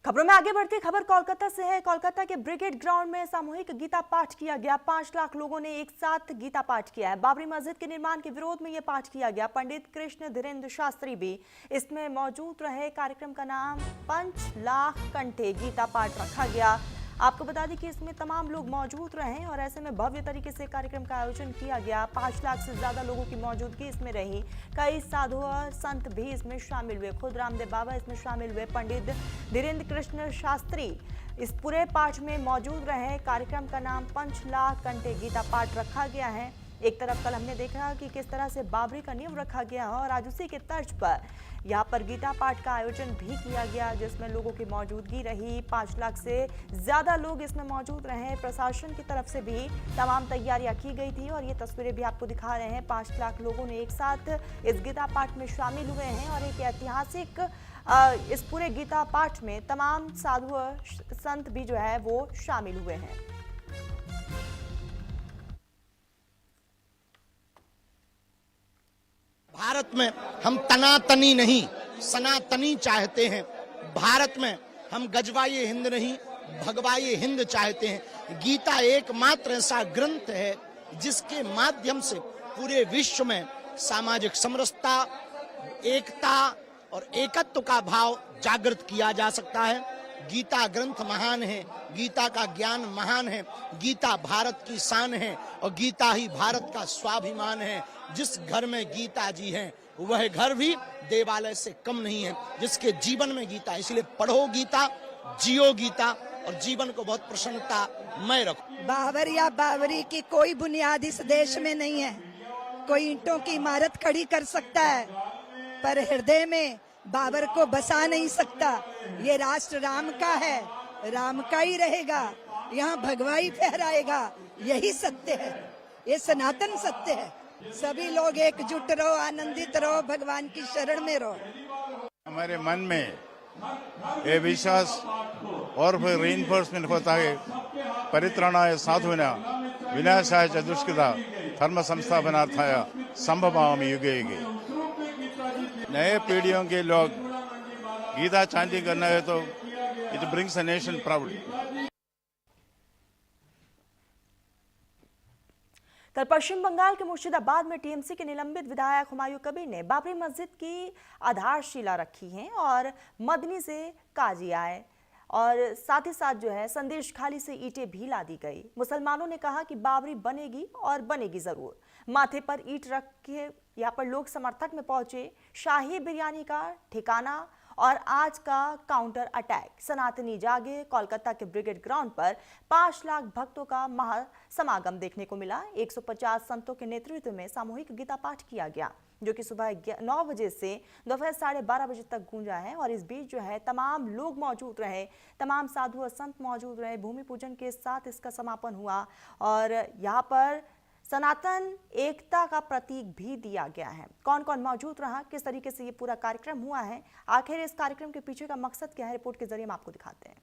खबरों में आगे बढ़ती खबर कोलकाता से है। कोलकाता के ब्रिगेड ग्राउंड में सामूहिक गीता पाठ किया गया। 5 लाख लोगों ने एक साथ गीता पाठ किया है। बाबरी मस्जिद के निर्माण के विरोध में यह पाठ किया गया। पंडित कृष्ण धीरेन्द्र शास्त्री भी इसमें मौजूद रहे। कार्यक्रम का नाम 5 लाख कंठे गीता पाठ रखा गया। आपको बता दें कि इसमें तमाम लोग मौजूद रहे और ऐसे में भव्य तरीके से कार्यक्रम का आयोजन किया गया। 5 लाख से ज्यादा लोगों की मौजूदगी इसमें रही। कई साधु और संत भी इसमें शामिल हुए। खुद रामदेव बाबा इसमें शामिल हुए। पंडित धीरेन्द्र कृष्ण शास्त्री इस पूरे पाठ में मौजूद रहे। कार्यक्रम का नाम 5 लाख कंठे गीता पाठ रखा गया है। एक तरफ कल हमने देखा कि किस तरह से बाबरी का नींव रखा गया और आज उसी के तर्ज पर यहाँ पर गीता पाठ का आयोजन भी किया गया, जिसमें लोगों की मौजूदगी रही। 5 लाख से ज्यादा लोग इसमें मौजूद रहे। प्रशासन की तरफ से भी तमाम तैयारियां की गई थी और ये तस्वीरें भी आपको दिखा रहे हैं। 5 लाख लोगों ने एक साथ इस गीता पाठ में शामिल हुए हैं और एक ऐतिहासिक इस पूरे गीता पाठ में तमाम साधु और संत भी जो है वो शामिल हुए हैं। भारत में हम तनातनी नहीं सनातनी चाहते हैं। भारत में हम गजवाए हिंद नहीं भगवाए हिंद चाहते हैं। गीता एकमात्र ऐसा ग्रंथ है जिसके माध्यम से पूरे विश्व में सामाजिक समरसता, एकता और एकत्व का भाव जागृत किया जा सकता है। गीता ग्रंथ महान है, गीता का ज्ञान महान है, गीता भारत की शान है और गीता ही भारत का स्वाभिमान है। जिस घर में गीता जी हैं वह घर भी देवालय से कम नहीं है, जिसके जीवन में गीता। इसलिए पढ़ो गीता, जियो गीता और जीवन को बहुत प्रसन्नतामय रखो। बाबर या बाबरी की कोई बुनियाद इस देश में नहीं है। कोई ईंटों की इमारत खड़ी कर सकता है पर हृदय में बाबर को बसा नहीं सकता। ये राष्ट्र राम का है, राम का ही रहेगा। यहाँ भगवाई फहराएगा, यही सत्य है, ये सनातन सत्य है। सभी लोग एकजुट रहो, आनंदित रहो, भगवान की शरण में रहो। हमारे मन में ये विश्वास और फिर रीइंफोर्समेंट होता है। परित्राणाय साधुनां विनाशाय च दुष्कृता धर्म संस्थापनार्थाय संभवामि युगे युगे। नए पीढ़ियों के लोग गीता चांटिंग करना है तो it brings a nation proud. कल पश्चिम बंगाल के मुर्शिदाबाद में टीएमसी के निलंबित विधायक हुमायूं कबीर ने बाबरी मस्जिद की आधारशिला रखी है और मदनी से काजी आए और साथ ही साथ जो है संदेश खाली से ईंटें भी ला दी गई। मुसलमानों ने कहा कि बाबरी बनेगी और बनेगी जरूर। माथे पर ईंट रख के यहाँ पर लोग समर्थक में पहुंचे। शाही बिरयानी का ठिकाना और आज का काउंटर अटैक। सनातनी जागे। कोलकाता के ब्रिगेड ग्राउंड पर 5 लाख भक्तों का महासमागम देखने को मिला। 150 संतों के नेतृत्व में सामूहिक गीता पाठ किया गया, जो कि सुबह 9 बजे से दोपहर 12:30 बजे तक गूंजा है। और इस बीच जो है तमाम लोग मौजूद रहे, तमाम साधु और संत मौजूद रहे। भूमि पूजन के साथ इसका समापन हुआ और यहाँ पर सनातन एकता का प्रतीक भी दिया गया है। कौन कौन मौजूद रहा, किस तरीके से ये पूरा कार्यक्रम हुआ है, आखिर इस कार्यक्रम के पीछे का मकसद क्या है, रिपोर्ट के जरिए हम आपको दिखाते हैं।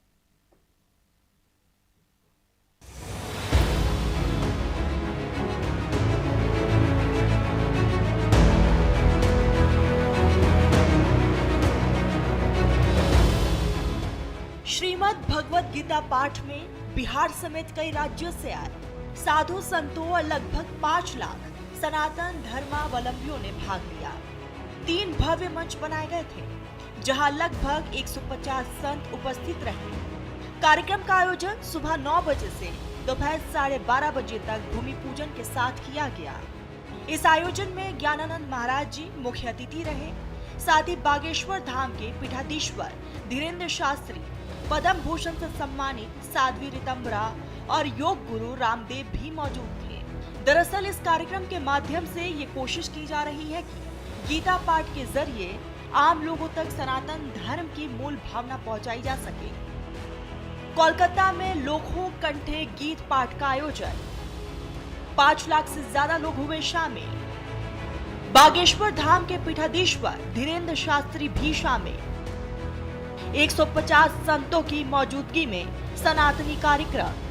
श्रीमद् भगवत गीता पाठ में बिहार समेत कई राज्यों से आए साधु संतों और लगभग 5 लाख सनातन धर्मावलंबियों ने भाग लिया। 3 भव्य मंच बनाए गए थे जहां लगभग 150 संत उपस्थित रहे। कार्यक्रम का आयोजन सुबह 9 बजे से दोपहर 12:30 बजे तक भूमि पूजन के साथ किया गया। इस आयोजन में ज्ञानानंद महाराज जी मुख्य अतिथि रहे। साथ ही बागेश्वर धाम के पीठाधीश्वर धीरेन्द्र शास्त्री, पद्म भूषण से सम्मानित साध्वी ऋतंबरा और योग गुरु रामदेव भी मौजूद थे। दरअसल इस कार्यक्रम के माध्यम से ये कोशिश की जा रही है कि गीता पाठ के जरिए आम लोगों तक सनातन धर्म की मूल भावना पहुंचाई जा सके। कोलकाता में लोकों कंठे गीत पाठ का आयोजन। 5 लाख से ज्यादा लोग हुए शामिल। बागेश्वर धाम के पीठाधीश्वर धीरेन्द्र शास्त्री भी शामिल। 150 संतों की मौजूदगी में सनातनी कार्यक्रम।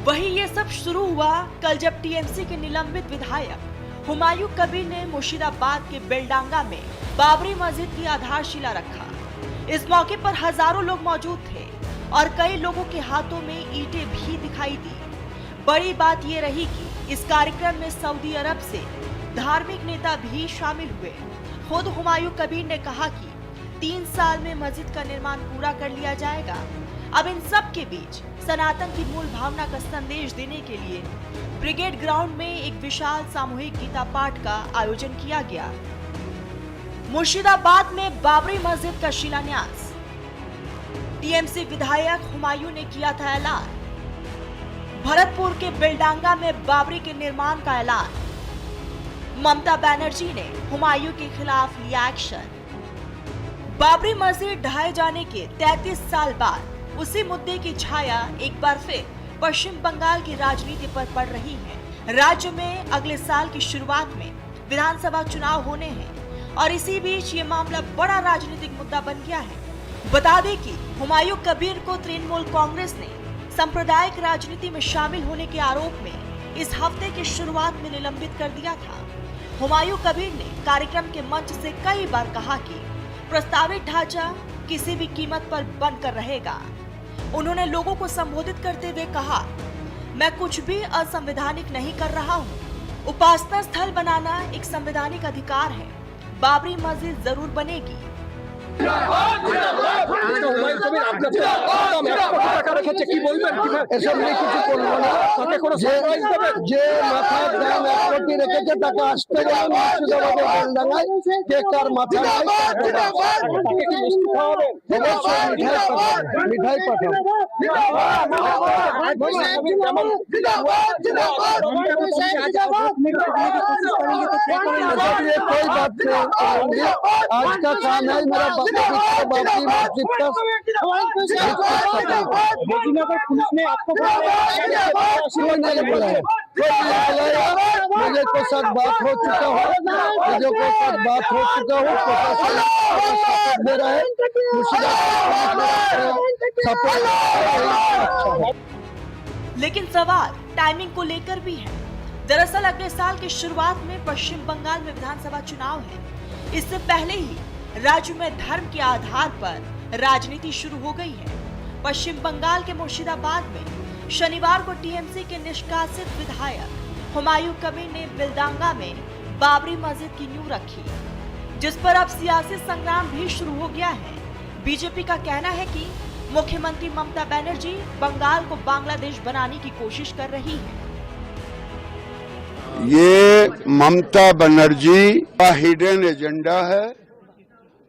वही ये सब शुरू हुआ कल जब टीएमसी के निलंबित विधायक हुमायूं कबीर ने मुर्शिदाबाद के बेलडांगा में बाबरी मस्जिद की आधारशिला रखा। इस मौके पर हजारों लोग मौजूद थे और कई लोगों के हाथों में ईंटें भी दिखाई दी। बड़ी बात ये रही कि इस कार्यक्रम में सऊदी अरब से धार्मिक नेता भी शामिल हुए। खुद हुमायूं कबीर ने कहा कि 3 साल में मस्जिद का निर्माण पूरा कर लिया जाएगा। अब इन सब के बीच सनातन की मूल भावना का संदेश देने के लिए ब्रिगेड ग्राउंड में एक विशाल सामूहिक गीता पाठ का आयोजन किया गया। मुर्शिदाबाद में बाबरी मस्जिद का शिलान्यास, टीएमसी विधायक हुमायूं ने किया था ऐलान। भरतपुर के बेलडांगा में बाबरी के निर्माण का ऐलान। ममता बनर्जी ने हुमायूं के खिलाफ लिया एक्शन। बाबरी मस्जिद ढहाए जाने के 33 साल बाद उसी मुद्दे की छाया एक बार फिर पश्चिम बंगाल की राजनीति पर पड़ रही है। राज्य में अगले साल की शुरुआत में विधानसभा चुनाव होने हैं और इसी बीच ये मामला बड़ा राजनीतिक मुद्दा बन गया है। बता दें कि हुमायूं कबीर को तृणमूल कांग्रेस ने सांप्रदायिक राजनीति में शामिल होने के आरोप में इस हफ्ते की शुरुआत में निलंबित कर दिया था। हुमायूं कबीर ने कार्यक्रम के मंच से कई बार कहा कि प्रस्तावित ढांचा किसी भी कीमत पर बनकर रहेगा। उन्होंने लोगों को संबोधित करते हुए कहा, मैं कुछ भी असंवैधानिक नहीं कर रहा हूँ। उपासना स्थल बनाना एक संवैधानिक अधिकार है। बाबरी मस्जिद जरूर बनेगी। कोई बात नहीं, आज का काम है मेरा बाबरी मस्जिद का। पुलिस ने आपको कोई नहीं बुलाया, मुझे तो साथ बात हो चुका हो, मुझे को साथ बात हो चुका हो, प्रशासन दे रहा है। लेकिन सवाल टाइमिंग को लेकर भी है। दरअसल अगले साल की शुरुआत में पश्चिम बंगाल में विधानसभा चुनाव है। इससे पहले ही राज्य में धर्म के आधार पर राजनीति शुरू हो गई है। पश्चिम बंगाल के मुर्शिदाबाद में शनिवार को टीएमसी के निष्कासित विधायक हुमायूं कबीर ने बेलडांगा में बाबरी मस्जिद की नींव रखी, जिस पर अब सियासी संग्राम भी शुरू हो गया है। बीजेपी का कहना है कि मुख्यमंत्री ममता बनर्जी बंगाल को बांग्लादेश बनाने की कोशिश कर रही है। ये ममता बनर्जी का हिडन एजेंडा है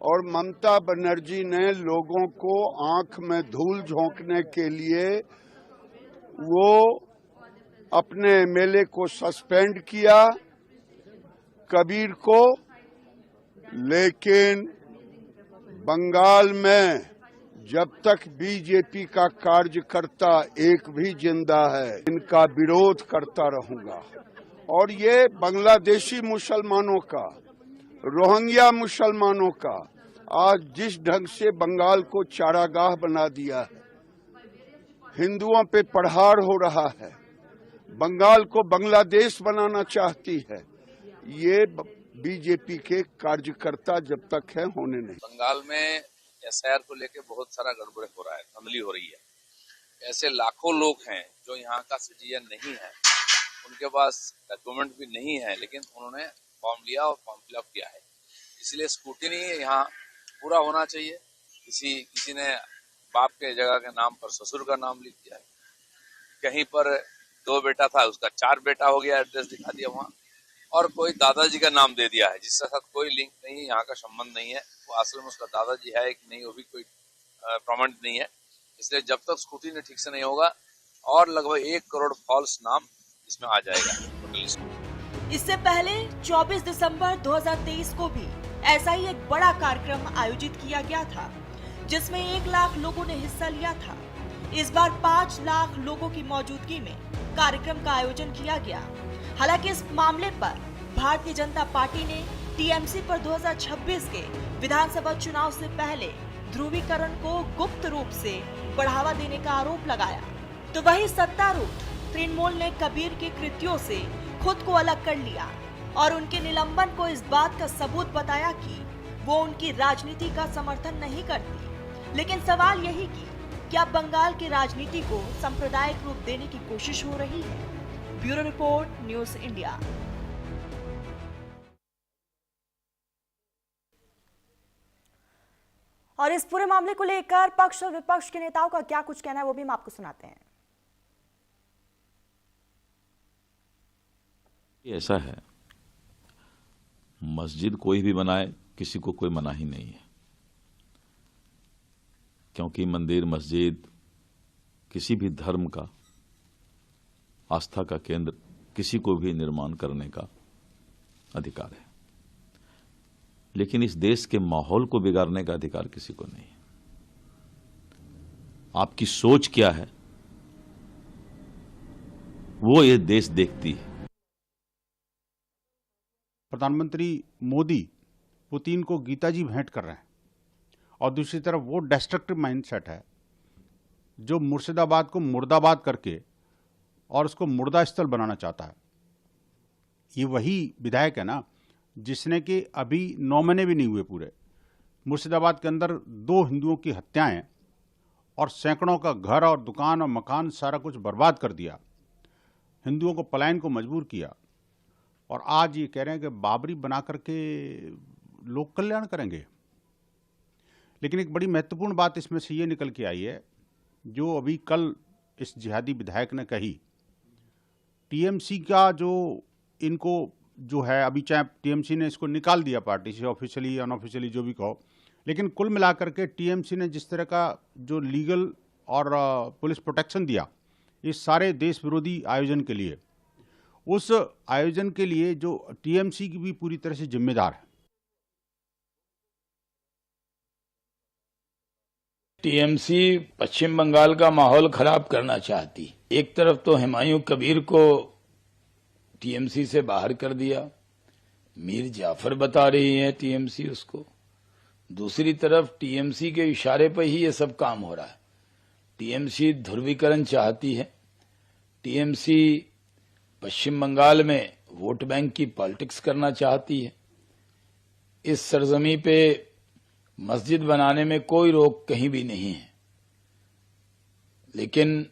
और ममता बनर्जी ने लोगों को आंख में धूल झोंकने के लिए वो अपने एमएलए को सस्पेंड किया, कबीर को, लेकिन बंगाल में जब तक बीजेपी का कार्यकर्ता एक भी जिंदा है, इनका विरोध करता रहूंगा। और ये बांग्लादेशी मुसलमानों का, रोहिंग्या मुसलमानों का आज जिस ढंग से बंगाल को चारागाह बना दिया है, हिंदुओं पे प्रहार हो रहा है, बंगाल को बांग्लादेश बनाना चाहती है, ये बीजेपी के कार्यकर्ता जब तक है होने नहीं। बंगाल में एसआईआर को लेकर बहुत सारा गड़बड़ हो रहा है, धांधली हो रही है। ऐसे लाखों लोग हैं जो यहाँ का सिटीजन नहीं है, उनके पास डॉक्यूमेंट भी नहीं है, लेकिन उन्होंने फॉर्म लिया और फॉर्म फिलअप किया है। इसलिए स्क्रूटिनी यहाँ पूरा होना चाहिए। किसी ने बाप के जगह के नाम पर ससुर का नाम लिख दिया है, कहीं पर 2 बेटा था उसका 4 बेटा हो गया, एड्रेस दिखा दिया वहाँ, और कोई दादाजी का नाम दे दिया है जिसके साथ कोई लिंक नहीं है, यहाँ का संबंध नहीं है, वो असल में उसका दादाजी है कि नहीं वो भी कोई प्रमाणित नहीं है। इसलिए जब तक स्क्रूटिनी ठीक से नहीं होगा और लगभग 1 करोड़ फॉल्स नाम इसमें आ जाएगा। इससे पहले 24 दिसंबर 2023 को भी ऐसा ही एक बड़ा कार्यक्रम आयोजित किया गया था, जिसमें 1 लाख लोगों ने हिस्सा लिया था। इस बार 5 लाख लोगों की मौजूदगी में कार्यक्रम का आयोजन किया गया। हालांकि इस मामले पर भारतीय जनता पार्टी ने टीएमसी पर 2026 के विधानसभा चुनाव से पहले ध्रुवीकरण को गुप्त रूप से बढ़ावा देने का आरोप लगाया। तो वही सत्तारूढ़ तृणमूल ने कबीर के कृत्यों से खुद को अलग कर लिया और उनके निलंबन को इस बात का सबूत बताया कि वो उनकी राजनीति का समर्थन नहीं करती। लेकिन सवाल यही कि क्या बंगाल की राजनीति को सांप्रदायिक रूप देने की कोशिश हो रही है? Bureau report, news India. और इस पूरे मामले को लेकर पक्ष और विपक्ष के नेताओं का क्या कुछ कहना है वो भी हम आपको सुनाते हैं। ऐसा है, मस्जिद कोई भी बनाए, किसी को कोई मनाही नहीं है, क्योंकि मंदिर मस्जिद किसी भी धर्म का, आस्था का केंद्र किसी को भी निर्माण करने का अधिकार है, लेकिन इस देश के माहौल को बिगाड़ने का अधिकार किसी को नहीं है। आपकी सोच क्या है वो ये देश देखती है। प्रधानमंत्री मोदी पुतिन को गीता जी भेंट कर रहे हैं और दूसरी तरफ वो डिस्ट्रक्टिव माइंडसेट है जो मुर्शिदाबाद को मुर्दाबाद करके और उसको मुर्दा स्थल बनाना चाहता है। ये वही विधायक है ना जिसने कि अभी 9 महीने भी नहीं हुए पूरे, मुर्शिदाबाद के अंदर 2 हिंदुओं की हत्याएं और सैकड़ों का घर और दुकान और मकान सारा कुछ बर्बाद कर दिया, हिंदुओं को पलायन को मजबूर किया, और आज ये कह रहे हैं कि बाबरी बना करके लोक कल्याण करेंगे। लेकिन एक बड़ी महत्वपूर्ण बात इसमें से ये निकल के आई है जो अभी कल इस जिहादी विधायक ने कही, टीएमसी का जो इनको जो है, अभी चाहे टीएमसी ने इसको निकाल दिया पार्टी से ऑफिशियली अनऑफिशियली जो भी कहो, लेकिन कुल मिलाकर के टीएमसी ने जिस तरह का जो लीगल और पुलिस प्रोटेक्शन दिया इस सारे देश विरोधी आयोजन के लिए, उस आयोजन के लिए जो टीएमसी की भी पूरी तरह से जिम्मेदार है। टीएमसी पश्चिम बंगाल का माहौल खराब करना चाहती। एक तरफ तो हुमायूं कबीर को टीएमसी से बाहर कर दिया, मीर जाफर बता रही है टीएमसी उसको, दूसरी तरफ टीएमसी के इशारे पर ही ये सब काम हो रहा है। टीएमसी ध्रुवीकरण चाहती है, टीएमसी पश्चिम बंगाल में वोट बैंक की पॉलिटिक्स करना चाहती है। इस सरजमी पे मस्जिद बनाने में कोई रोक कहीं भी नहीं है, लेकिन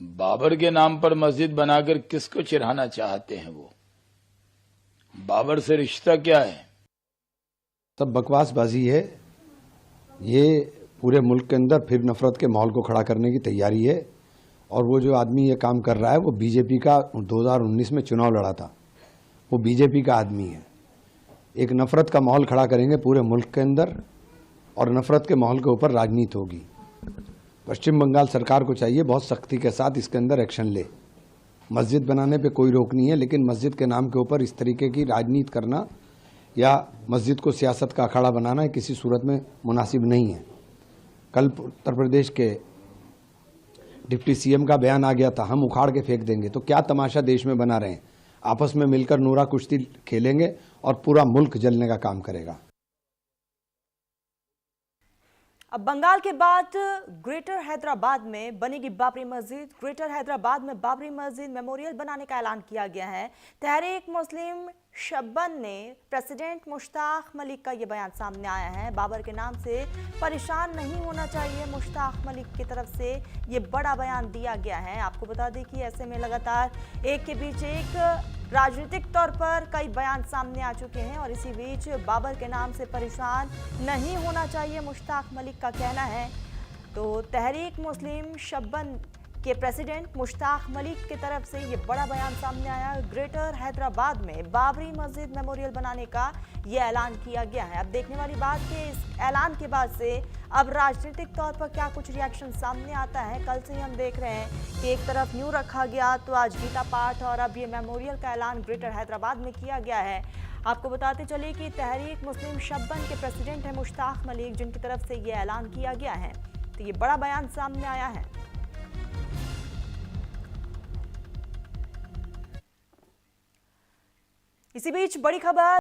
बाबर के नाम पर मस्जिद बनाकर किसको चिढ़ाना चाहते हैं? वो बाबर से रिश्ता क्या है? सब बकवासबाजी है। ये पूरे मुल्क के अंदर फिर नफरत के माहौल को खड़ा करने की तैयारी है, और वो जो आदमी ये काम कर रहा है वो बीजेपी का 2019 में चुनाव लड़ा था, वो बीजेपी का आदमी है। एक नफरत का माहौल खड़ा करेंगे पूरे मुल्क के अंदर, और नफरत के माहौल के ऊपर राजनीति होगी। पश्चिम बंगाल सरकार को चाहिए बहुत सख्ती के साथ इसके अंदर एक्शन ले। मस्जिद बनाने पे कोई रोक नहीं है, लेकिन मस्जिद के नाम के ऊपर इस तरीके की राजनीति करना या मस्जिद को सियासत का अखाड़ा बनाना किसी सूरत में मुनासिब नहीं है। कल उत्तर प्रदेश के डिप्टी सीएम का बयान आ गया था, हम उखाड़ के फेंक देंगे। तो क्या तमाशा देश में बना रहे हैं? आपस में मिलकर नूरा कुश्ती खेलेंगे और पूरा मुल्क जलने का काम करेगा। अब बंगाल के बाद ग्रेटर हैदराबाद में बनेगी बाबरी मस्जिद। ग्रेटर हैदराबाद में बाबरी मस्जिद मेमोरियल बनाने का ऐलान किया गया है। तहरीक मुस्लिम शब्बन ने प्रेसिडेंट मुश्ताक मलिक का ये बयान सामने आया है। बाबर के नाम से परेशान नहीं होना चाहिए, मुश्ताक मलिक की तरफ से ये बड़ा बयान दिया गया है। आपको बता दें कि ऐसे में लगातार एक के बीच एक राजनीतिक तौर पर कई बयान सामने आ चुके हैं, और इसी बीच बाबर के नाम से परेशान नहीं होना चाहिए मुश्ताक मलिक का कहना है। तो तहरीक मुस्लिम शब्बन के प्रेसिडेंट मुश्ताक मलिक की तरफ से ये बड़ा बयान सामने आया। ग्रेटर हैदराबाद में बाबरी मस्जिद मेमोरियल बनाने का ये ऐलान किया गया है। अब देखने वाली बात कि इस ऐलान के बाद से अब राजनीतिक तौर पर क्या कुछ रिएक्शन सामने आता है। कल से ही हम देख रहे हैं कि एक तरफ न्यू रखा गया, तो आज गीता पाठ और अब ये मेमोरियल का ऐलान ग्रेटर हैदराबाद में किया गया है। आपको बताते चले कि तहरीक मुस्लिम शब्बन के प्रेसिडेंट है मुश्ताक मलिक, जिनकी तरफ से ये ऐलान किया गया है। तो ये बड़ा बयान सामने आया है। इसी बीच बड़ी खबर